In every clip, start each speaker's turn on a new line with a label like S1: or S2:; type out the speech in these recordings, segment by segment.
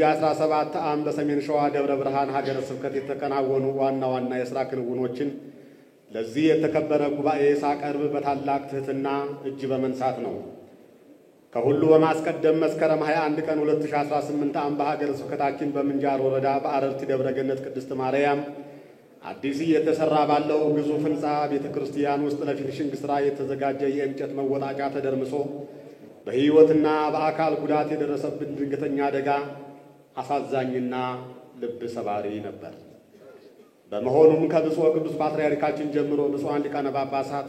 S1: በ2017 ዓ.ም በሰሜን ሸዋ ደብረ ብርሃን ሀገረ ስብከት የተከናወኑ ዋና ዋና የሥራ ክንውኖችን ለዚህ የተከበረ ጉባኤ ሳቀርብ በታላቅ ትሕትና እጅ በመንሳት ነው። ከሁሉ በማስቀደም መስከረም 21 ቀን 2018 ዓ.ም በሀገረ ስብከታችን በምንጃር ወረዳ በአረርቲ ደብረ ገነት ቅድስት ማርያም አዲስ እየተሰራ ባለው ግዙፍ ሕንፃ ቤተ ክርስቲያን ውስጥ ለፊኒሽንግ ሥራ የተዘጋጀ የእንጨት መወጣጫ ተደርምሶ በሕይወትና በአካል ጉዳት የደረሰብን ድንገተኛ አደጋ አሳዛኝና ልብ ሰባሪ ነበር። በመሆኑም ከብፁዕ ቅዱስ ፓትርያርካችን ጀምሮ ብፁዓን ሊቃነ ጳጳሳት፣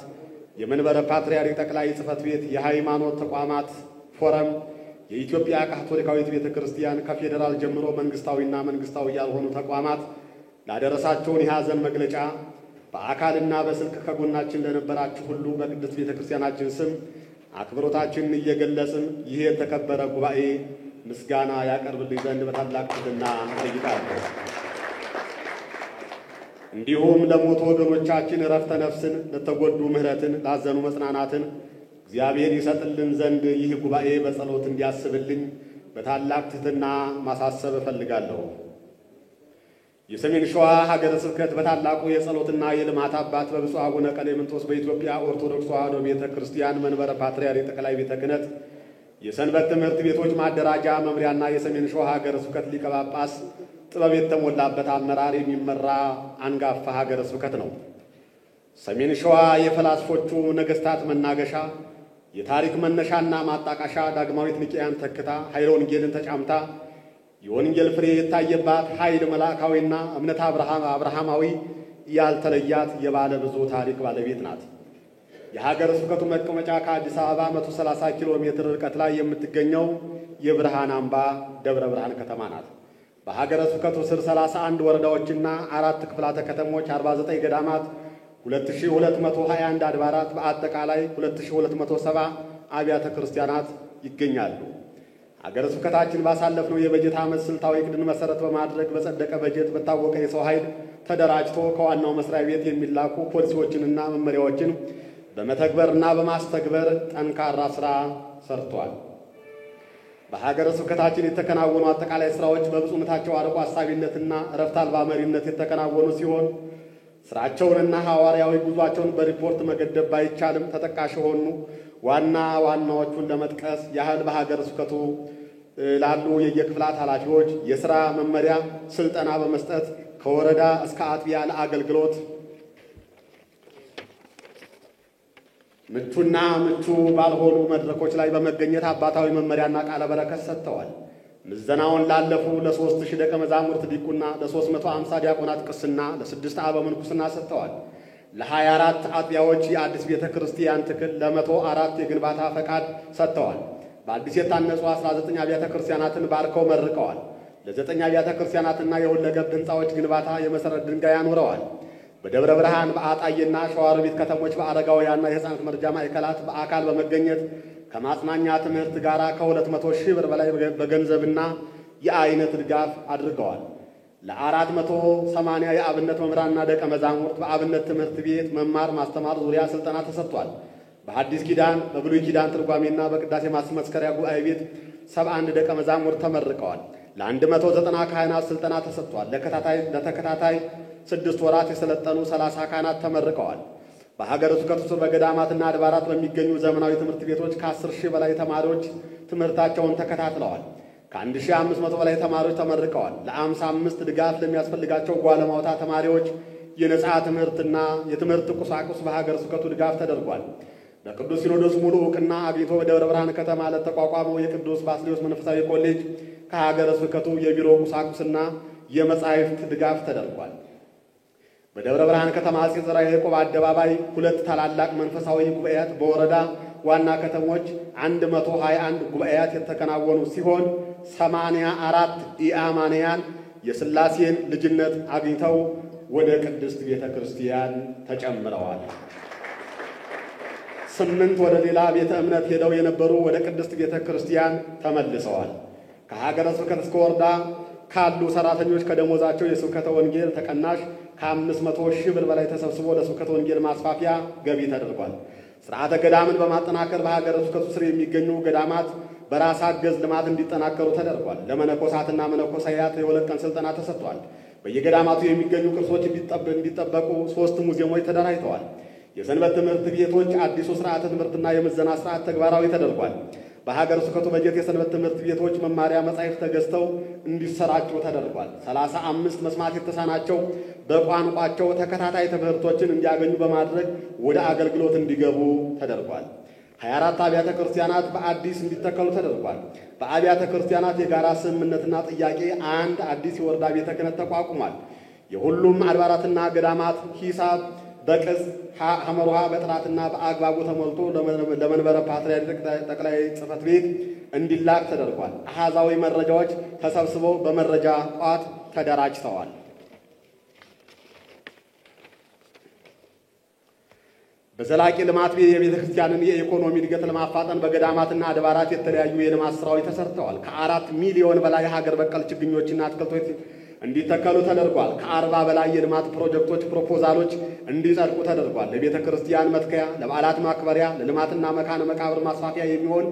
S1: የመንበረ ፓትርያርክ ጠቅላይ ጽሕፈት ቤት፣ የሃይማኖት ተቋማት ፎረም፣ የኢትዮጵያ ካቶሊካዊት ቤተ ክርስቲያን ከፌዴራል ጀምሮ መንግሥታዊና መንግሥታዊ ያልሆኑ ተቋማት ላደረሳቸውን የሐዘን መግለጫ በአካልና በስልክ ከጎናችን ለነበራችሁ ሁሉ በቅድስት ቤተ ክርስቲያናችን ስም አክብሮታችንን እየገለጽን ይህ የተከበረ ጉባኤ ምስጋና ያቀርብልኝ ዘንድ በታላቅ ትሕትና እጠይቃለሁ። እንዲሁም ለሞቱ ወገኖቻችን ዕረፍተ ነፍስን፣ ለተጎዱ ምሕረትን፣ ላዘኑ መጽናናትን እግዚአብሔር ይሰጥልን ዘንድ ይህ ጉባኤ በጸሎት እንዲያስብልኝ በታላቅ ትሕትና ማሳሰብ እፈልጋለሁ። የሰሜን ሸዋ ሀገረ ስብከት በታላቁ የጸሎትና የልማት አባት በብፁዕ አቡነ ቀሌምንጦስ በኢትዮጵያ ኦርቶዶክስ ተዋሕዶ ቤተ ክርስቲያን መንበረ ፓትርያርክ ጠቅላይ ቤተ ክህነት የሰንበት ትምህርት ቤቶች ማደራጃ መምሪያና የሰሜን ሸዋ ሀገረ ስብከት ሊቀ ጳጳስ ጥበብ የተሞላበት አመራር የሚመራ አንጋፋ ሀገረ ስብከት ነው። ሰሜን ሸዋ የፈላስፎቹ ነገሥታት መናገሻ፣ የታሪክ መነሻና ማጣቃሻ፣ ዳግማዊት ንቅያን ተክታ ኃይለ ወንጌልን ተጫምታ የወንጌል ፍሬ የታየባት ኃይል መላካዊና እምነት አብርሃማዊ ያልተለያት የባለ ብዙ ታሪክ ባለቤት ናት። የሀገረ ስብከቱ መቀመጫ ከአዲስ አበባ 130 ኪሎ ሜትር ርቀት ላይ የምትገኘው የብርሃን አምባ ደብረ ብርሃን ከተማ ናት። በሀገረ ስብከቱ ስር 31 ወረዳዎችና 4 ክፍላተ ከተሞች፣ 49 ገዳማት፣ 2221 አድባራት፣ በአጠቃላይ 2270 አብያተ ክርስቲያናት ይገኛሉ። ሀገረ ስብከታችን ባሳለፍነው የበጀት ዓመት ስልታዊ ዕቅድን መሰረት በማድረግ በጸደቀ በጀት በታወቀ የሰው ኃይል ተደራጅቶ ከዋናው መስሪያ ቤት የሚላኩ ፖሊሲዎችንና መመሪያዎችን በመተግበርና በማስተግበር ጠንካራ ሥራ ሰርቷል። በሀገረ ስብከታችን የተከናወኑ አጠቃላይ ሥራዎች በብፁዕነታቸው አርቆ አሳቢነትና ዕረፍት አልባ መሪነት የተከናወኑ ሲሆን ሥራቸውንና ሐዋርያዊ ጉዟቸውን በሪፖርት መገደብ ባይቻልም ተጠቃሽ የሆኑ ዋና ዋናዎቹን ለመጥቀስ ያህል በሀገረ ስብከቱ ላሉ የየክፍላት ኃላፊዎች የሥራ መመሪያ ስልጠና በመስጠት ከወረዳ እስከ አጥቢያ ለአገልግሎት ምቹ ባልሆኑ መድረኮች ላይ በመገኘት አባታዊ መመሪያና ቃለ በረከት ሰጥተዋል። ምዘናውን ላለፉ ለ3000 ደቀ መዛሙርት ዲቁና፣ ለ350 ዲያቆናት ቅስና፣ ለ6 አበ ምንኩስና ሰጥተዋል። ለ24 አጥቢያዎች የአዲስ ቤተ ክርስቲያን ትክል፣ ለ104 የግንባታ ፈቃድ ሰጥተዋል። በአዲስ የታነጹ 19 አብያተ ክርስቲያናትን ባርከው መርቀዋል። ለ9 አብያተ ክርስቲያናትና የሁለገብ ሕንፃዎች ግንባታ የመሠረት ድንጋይ አኑረዋል። በደብረ ብርሃን፣ በአጣዬና ሸዋሮቢት ከተሞች በአረጋውያንና የሕፃናት መርጃ ማዕከላት በአካል በመገኘት ከማጽናኛ ትምህርት ጋር ከ200,000 ብር በላይ በገንዘብና የአይነት ድጋፍ አድርገዋል። ለ480 የአብነት መምህራንና ደቀ መዛሙርት በአብነት ትምህርት ቤት መማር ማስተማር ዙሪያ ስልጠና ተሰጥቷል። በሐዲስ ኪዳን፣ በብሉይ ኪዳን ትርጓሜና በቅዳሴ ማስመስከሪያ ጉባኤ ቤት 71 ደቀ መዛሙርት ተመርቀዋል። ለ190 ካህናት ስልጠና ተሰጥቷል። ለተከታታይ 6 ወራት የሰለጠኑ 30 ካህናት ተመርቀዋል። በሀገረ ስብከቱ ስር በገዳማትና አድባራት በሚገኙ ዘመናዊ ትምህርት ቤቶች ከ10,000 በላይ ተማሪዎች ትምህርታቸውን ተከታትለዋል። ከ1500 በላይ ተማሪዎች ተመርቀዋል። ለ55 ድጋፍ ለሚያስፈልጋቸው ጓለማውታ ተማሪዎች የነጻ ትምህርትና የትምህርት ቁሳቁስ በሀገረ ስብከቱ ድጋፍ ተደርጓል። በቅዱስ ሲኖዶስ ሙሉ ዕውቅና አግኝቶ በደብረ ብርሃን ከተማ ለተቋቋመው የቅዱስ ባስልዮስ መንፈሳዊ ኮሌጅ ከሀገረ ስብከቱ የቢሮ ቁሳቁስና የመጻሕፍት ድጋፍ ተደርጓል። በደብረ ብርሃን ከተማ አፄ ዘርዓ ያዕቆብ አደባባይ 2 ታላላቅ መንፈሳዊ ጉባኤያት፣ በወረዳ ዋና ከተሞች 121 ጉባኤያት የተከናወኑ ሲሆን 84 ኢአማንያን የሥላሴን ልጅነት አግኝተው ወደ ቅድስት ቤተ ክርስቲያን ተጨምረዋል። 8 ወደ ሌላ ቤተ እምነት ሄደው የነበሩ ወደ ቅድስት ቤተ ክርስቲያን ተመልሰዋል። ከሀገረ ስብከት እስከ ወረዳ ካሉ ሰራተኞች ከደሞዛቸው የስብከተ ወንጌል ተቀናሽ ከ500,000 ብር በላይ ተሰብስቦ ለስብከተ ወንጌል ማስፋፊያ ገቢ ተደርጓል። ሥርዓተ ገዳምን በማጠናከር በሀገረ ስብከቱ ስር የሚገኙ ገዳማት በራስ አገዝ ልማት እንዲጠናከሩ ተደርጓል። ለመነኮሳትና መነኮሳያት የ2 ቀን ስልጠና ተሰጥቷል። በየገዳማቱ የሚገኙ ቅርሶች እንዲጠበቁ 3 ሙዚየሞች ተደራጅተዋል። የሰንበት ትምህርት ቤቶች አዲሱ ስርዓተ ትምህርትና የምዘና ስርዓት ተግባራዊ ተደርጓል። በሀገረ ስብከቱ በጀት የሰንበት ትምህርት ቤቶች መማሪያ መጻሕፍት ተገዝተው እንዲሰራጩ ተደርጓል። 35 መስማት የተሳናቸው በቋንቋቸው ተከታታይ ትምህርቶችን እንዲያገኙ በማድረግ ወደ አገልግሎት እንዲገቡ ተደርጓል። 24 አብያተ ክርስቲያናት በአዲስ እንዲተከሉ ተደርጓል። በአብያተ ክርስቲያናት የጋራ ስምምነትና ጥያቄ አንድ አዲስ የወረዳ ቤተ ክህነት ተቋቁሟል። የሁሉም አድባራትና ገዳማት ሂሳብ በቅጽ ሐመሩሃ በጥራትና በአግባቡ ተሞልቶ ለመንበረ ፓትርያርክ ጠቅላይ ጽሕፈት ቤት እንዲላክ ተደርጓል። አሃዛዊ መረጃዎች ተሰብስበው በመረጃ ቋት ተደራጅተዋል። በዘላቂ ልማት የቤተ ክርስቲያንን የኢኮኖሚ እድገት ለማፋጠን በገዳማትና አድባራት የተለያዩ የልማት ስራዎች ተሰርተዋል። ከ4 ሚሊዮን በላይ ሀገር በቀል ችግኞችና አትክልቶች እንዲተከሉ ተደርጓል። ከ40 በላይ የልማት ፕሮጀክቶች ፕሮፖዛሎች እንዲጸድቁ ተደርጓል። ለቤተ ክርስቲያን መትከያ፣ ለበዓላት ማክበሪያ፣ ለልማትና መካነ መቃብር ማስፋፊያ የሚሆን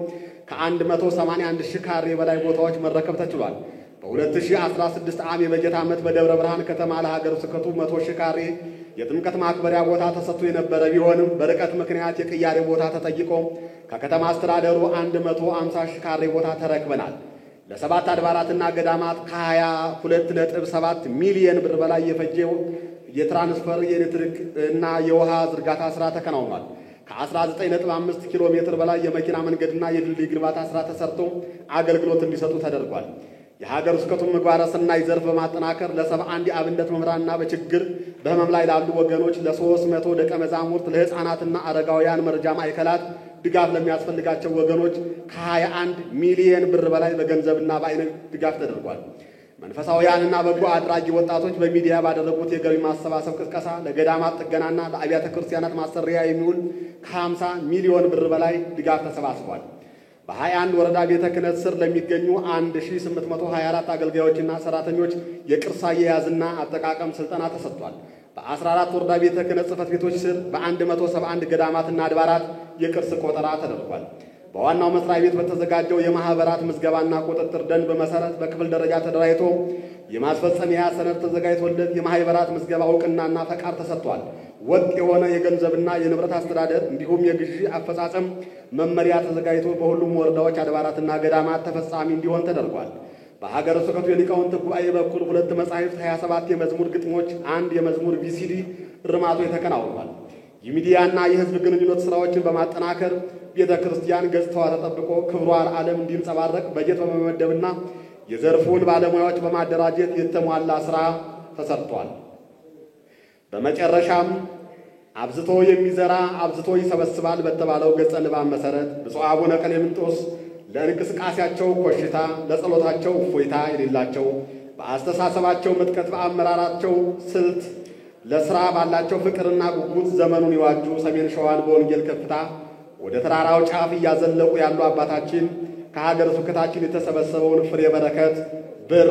S1: ከ181 ሺህ ካሬ በላይ ቦታዎች መረከብ ተችሏል። በ2016 ዓ.ም የበጀት ዓመት በደብረ ብርሃን ከተማ ለሀገረ ስብከቱ 100 ሺህ ካሬ የጥምቀት ማክበሪያ ቦታ ተሰጥቶ የነበረ ቢሆንም በርቀት ምክንያት የቅያሬ ቦታ ተጠይቆ ከከተማ አስተዳደሩ 150 ሺህ ካሬ ቦታ ተረክበናል። ለ7 አድባራትና ገዳማት ከ22.7 ሚሊዮን ብር በላይ የፈጀው የትራንስፈር የኤሌክትሪክ እና የውሃ ዝርጋታ ስራ ተከናውኗል። ከ19.5 ኪሎ ሜትር በላይ የመኪና መንገድና የድልድይ ግንባታ ስራ ተሰርቶ አገልግሎት እንዲሰጡ ተደርጓል። የሀገረ ስብከቱን ምግባረ ሰናይ ዘርፍ በማጠናከር ለ71 የአብነት መምህራንና በችግር በህመም ላይ ላሉ ወገኖች ለ300 ደቀ መዛሙርት ለሕፃናትና አረጋውያን መርጃ ማዕከላት ድጋፍ ለሚያስፈልጋቸው ወገኖች ከ21 ሚሊዮን ብር በላይ በገንዘብና በአይነት ድጋፍ ተደርጓል። መንፈሳውያንና በጎ አድራጊ ወጣቶች በሚዲያ ባደረጉት የገቢ ማሰባሰብ ቅስቀሳ ለገዳማት ጥገናና ለአብያተ ክርስቲያናት ማሰሪያ የሚውል ከ50 ሚሊዮን ብር በላይ ድጋፍ ተሰባስቧል። በ21 ወረዳ ቤተ ክህነት ስር ለሚገኙ 1824 አገልጋዮችና ሰራተኞች የቅርስ አያያዝና አጠቃቀም ስልጠና ተሰጥቷል። በ14 ወረዳ ቤተ ክህነት ጽሕፈት ቤቶች ስር በ171 ገዳማትና አድባራት የቅርስ ቆጠራ ተደርጓል። በዋናው መስሪያ ቤት በተዘጋጀው የማህበራት ምዝገባና ቁጥጥር ደንብ መሰረት በክፍል ደረጃ ተደራጅቶ የማስፈጸሚያ ሰነድ ተዘጋጅቶለት የማህበራት ምዝገባ እውቅናና ፈቃድ ተሰጥቷል። ወጥ የሆነ የገንዘብና የንብረት አስተዳደር እንዲሁም የግዢ አፈጻጸም መመሪያ ተዘጋጅቶ በሁሉም ወረዳዎች አድባራትና ገዳማት ተፈጻሚ እንዲሆን ተደርጓል። በሀገረ ስብከቱ የሊቃውንት ጉባኤ በኩል 2 መጻሕፍት፣ 27 የመዝሙር ግጥሞች፣ 1 የመዝሙር ቪሲዲ እርማቶች ተከናውኗል። የሚዲያና የህዝብ ግንኙነት ስራዎችን በማጠናከር ቤተ ክርስቲያን ገጽታዋ ተጠብቆ ክብሯ ለዓለም እንዲንጸባረቅ በጀት በመመደብና የዘርፉን ባለሙያዎች በማደራጀት የተሟላ ስራ ተሰርቷል። በመጨረሻም አብዝቶ የሚዘራ አብዝቶ ይሰበስባል በተባለው ገጸ ንባብ መሰረት ብፁዕ አቡነ ቀሌምንጦስ ለእንቅስቃሴያቸው ኮሽታ፣ ለጸሎታቸው እፎይታ የሌላቸው፣ በአስተሳሰባቸው ምጥቀት፣ በአመራራቸው ስልት፣ ለስራ ባላቸው ፍቅርና ጉጉት ዘመኑን ይዋጁ ሰሜን ሸዋን በወንጌል ከፍታ ወደ ተራራው ጫፍ እያዘለቁ ያሉ አባታችን ከሀገረ ስብከታችን የተሰበሰበውን ፍሬ በረከት ብር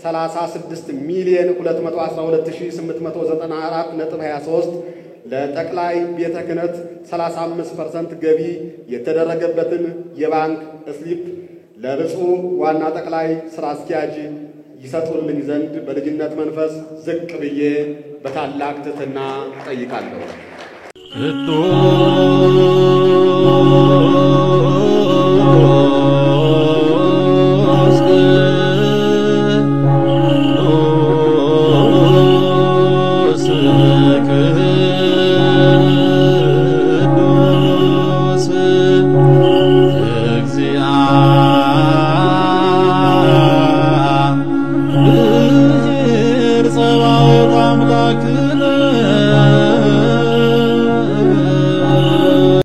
S1: 36 ሚሊዮን 212894.23 ለጠቅላይ ቤተ ክህነት 35% ገቢ የተደረገበትን የባንክ ስሊፕ ለብፁዕ ዋና ጠቅላይ ሥራ አስኪያጅ ይሰጡልኝ ዘንድ በልጅነት መንፈስ ዝቅ ብዬ በታላቅ ትሕትና ጠይቃለሁ።
S2: Good.